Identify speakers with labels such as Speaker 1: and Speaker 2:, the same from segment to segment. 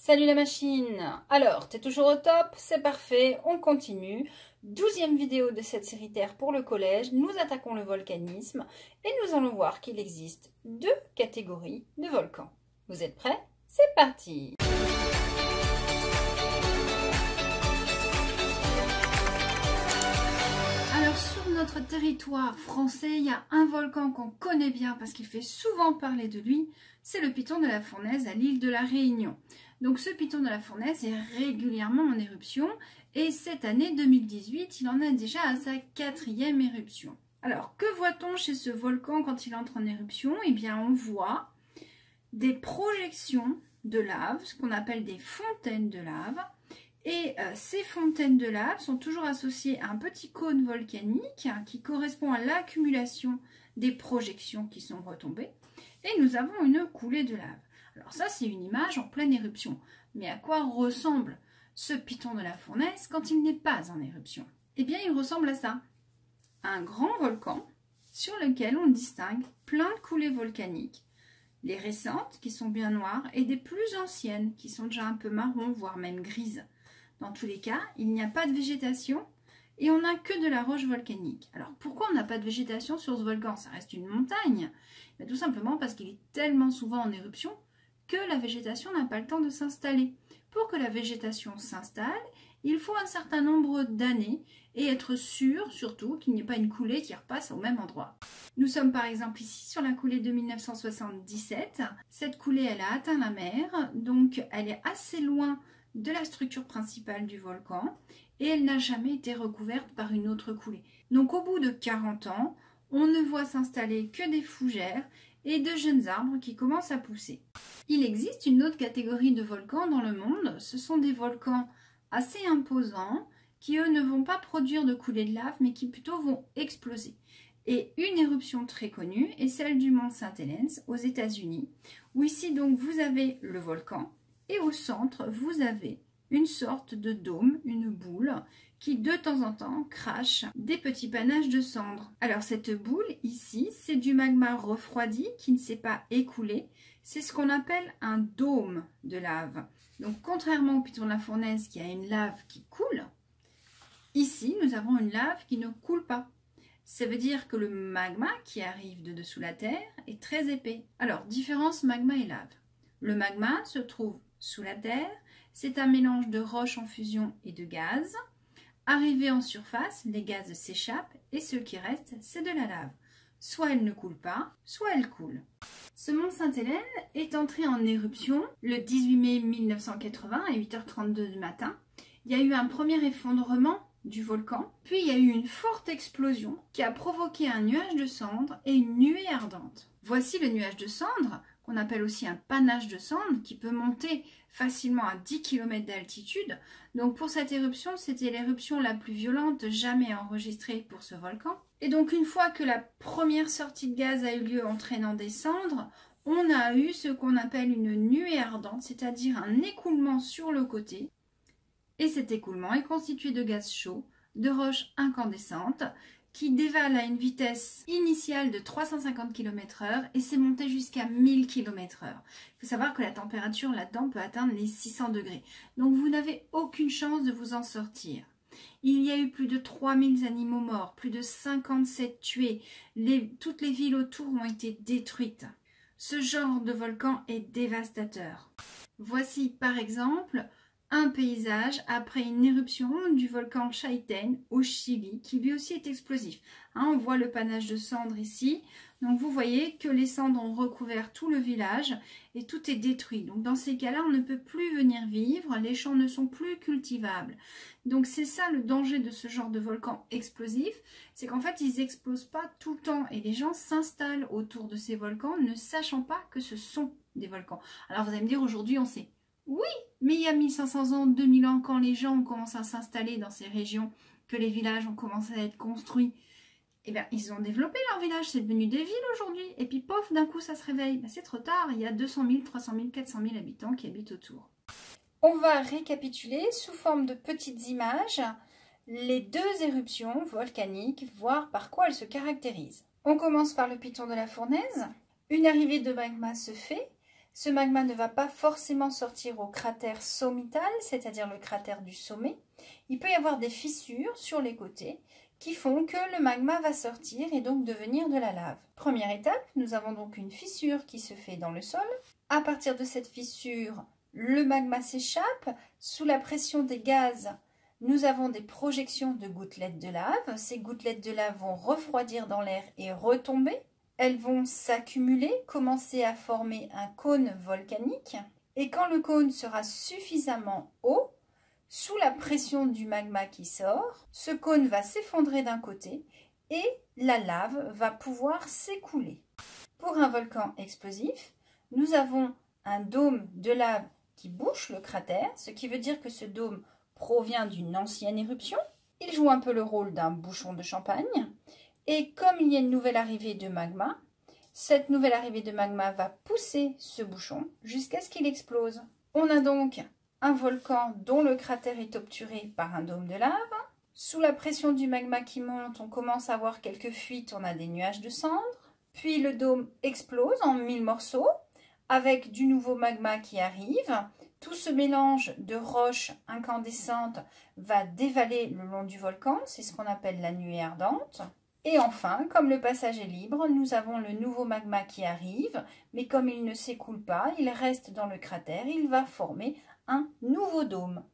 Speaker 1: Salut la machine! Alors, t'es toujours au top? C'est parfait, on continue. 12e vidéo de cette série Terre pour le collège. Nous attaquons le volcanisme et nous allons voir qu'il existe deux catégories de volcans. Vous êtes prêts? C'est parti! Alors, sur notre territoire français, il y a un volcan qu'on connaît bien parce qu'il fait souvent parler de lui. C'est le Piton de la Fournaise à l'île de la Réunion. Donc ce Piton de la Fournaise est régulièrement en éruption et cette année 2018, il en est déjà à sa 4e éruption. Alors que voit-on chez ce volcan quand il entre en éruption? Eh bien on voit des projections de lave, ce qu'on appelle des fontaines de lave. Et ces fontaines de lave sont toujours associées à un petit cône volcanique qui correspond à l'accumulation des projections qui sont retombées. Et nous avons une coulée de lave. Alors ça, c'est une image en pleine éruption. Mais à quoi ressemble ce Piton de la Fournaise quand il n'est pas en éruption? Eh bien, il ressemble à ça. Un grand volcan sur lequel on distingue plein de coulées volcaniques. Les récentes, qui sont bien noires, et des plus anciennes, qui sont déjà un peu marron, voire même grises. Dans tous les cas, il n'y a pas de végétation et on n'a que de la roche volcanique. Alors pourquoi on n'a pas de végétation sur ce volcan? Ça reste une montagne. Mais tout simplement parce qu'il est tellement souvent en éruption que la végétation n'a pas le temps de s'installer. Pour que la végétation s'installe, il faut un certain nombre d'années et être sûr surtout qu'il n'y ait pas une coulée qui repasse au même endroit. Nous sommes par exemple ici sur la coulée de 1977. Cette coulée, elle a atteint la mer, donc elle est assez loin de la structure principale du volcan et elle n'a jamais été recouverte par une autre coulée. Donc au bout de 40 ans, on ne voit s'installer que des fougères et de jeunes arbres qui commencent à pousser. Il existe une autre catégorie de volcans dans le monde. Ce sont des volcans assez imposants qui, eux, ne vont pas produire de coulées de lave, mais qui plutôt vont exploser. Et une éruption très connue est celle du mont Saint-Helens aux États-Unis, où ici, donc, vous avez le volcan et au centre, vous avez une sorte de dôme, une boule, qui de temps en temps crache des petits panaches de cendres. Alors cette boule ici, c'est du magma refroidi qui ne s'est pas écoulé. C'est ce qu'on appelle un dôme de lave. Donc contrairement au Piton de la Fournaise qui a une lave qui coule, ici nous avons une lave qui ne coule pas. Ça veut dire que le magma qui arrive de dessous la terre est très épais. Alors différence magma et lave. Le magma se trouve sous la terre, c'est un mélange de roches en fusion et de gaz. Arrivé en surface, les gaz s'échappent et ce qui reste, c'est de la lave. Soit elle ne coule pas, soit elle coule. Ce mont Sainte-Hélène est entré en éruption le 18 mai 1980 à 8h32 du matin. Il y a eu un premier effondrement du volcan, puis il y a eu une forte explosion qui a provoqué un nuage de cendres et une nuée ardente. Voici le nuage de cendres, qu'on appelle aussi un panache de cendres, qui peut monter facilement à 10 km d'altitude. Donc pour cette éruption, c'était l'éruption la plus violente jamais enregistrée pour ce volcan. Et donc une fois que la première sortie de gaz a eu lieu entraînant des cendres, on a eu ce qu'on appelle une nuée ardente, c'est-à-dire un écoulement sur le côté. Et cet écoulement est constitué de gaz chaud, de roches incandescentes, qui dévalent à une vitesse initiale de 350 km/h et s'est monté jusqu'à 1000 km/h. Il faut savoir que la température là-dedans peut atteindre les 600 degrés. Donc vous n'avez aucune chance de vous en sortir. Il y a eu plus de 3000 animaux morts, plus de 57 tués. Toutes les villes autour ont été détruites. Ce genre de volcan est dévastateur. Voici par exemple un paysage après une éruption du volcan Chaitén au Chili, qui lui aussi est explosif. On voit le panache de cendres ici. Donc vous voyez que les cendres ont recouvert tout le village et tout est détruit. Donc dans ces cas-là, on ne peut plus venir vivre, les champs ne sont plus cultivables. Donc c'est ça le danger de ce genre de volcan explosif, c'est qu'en fait ils n'explosent pas tout le temps et les gens s'installent autour de ces volcans ne sachant pas que ce sont des volcans. Alors vous allez me dire, aujourd'hui on sait. Oui, mais il y a 1500 ans, 2000 ans, quand les gens ont commencé à s'installer dans ces régions, que les villages ont commencé à être construits, eh bien, ils ont développé leur village, c'est devenu des villes aujourd'hui. Et puis, pof, d'un coup, ça se réveille. Ben, c'est trop tard, il y a 200 000, 300 000, 400 000 habitants qui habitent autour. On va récapituler sous forme de petites images les deux éruptions volcaniques, voir par quoi elles se caractérisent. On commence par le Piton de la Fournaise. Une arrivée de magma se fait. Ce magma ne va pas forcément sortir au cratère sommital, c'est-à-dire le cratère du sommet. Il peut y avoir des fissures sur les côtés qui font que le magma va sortir et donc devenir de la lave. Première étape, nous avons donc une fissure qui se fait dans le sol. À partir de cette fissure, le magma s'échappe. Sous la pression des gaz, nous avons des projections de gouttelettes de lave. Ces gouttelettes de lave vont refroidir dans l'air et retomber. Elles vont s'accumuler, commencer à former un cône volcanique. Et quand le cône sera suffisamment haut, sous la pression du magma qui sort, ce cône va s'effondrer d'un côté et la lave va pouvoir s'écouler. Pour un volcan explosif, nous avons un dôme de lave qui bouche le cratère, ce qui veut dire que ce dôme provient d'une ancienne éruption. Il joue un peu le rôle d'un bouchon de champagne. Et comme il y a une nouvelle arrivée de magma, cette nouvelle arrivée de magma va pousser ce bouchon jusqu'à ce qu'il explose. On a donc un volcan dont le cratère est obturé par un dôme de lave. Sous la pression du magma qui monte, on commence à avoir quelques fuites, on a des nuages de cendres. Puis le dôme explose en 1000 morceaux avec du nouveau magma qui arrive. Tout ce mélange de roches incandescentes va dévaler le long du volcan, c'est ce qu'on appelle la nuée ardente. Et enfin, comme le passage est libre, nous avons le nouveau magma qui arrive, mais comme il ne s'écoule pas, il reste dans le cratère, il va former un nouveau dôme.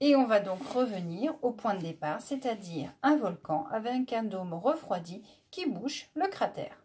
Speaker 1: Et on va donc revenir au point de départ, c'est-à-dire un volcan avec un dôme refroidi qui bouche le cratère.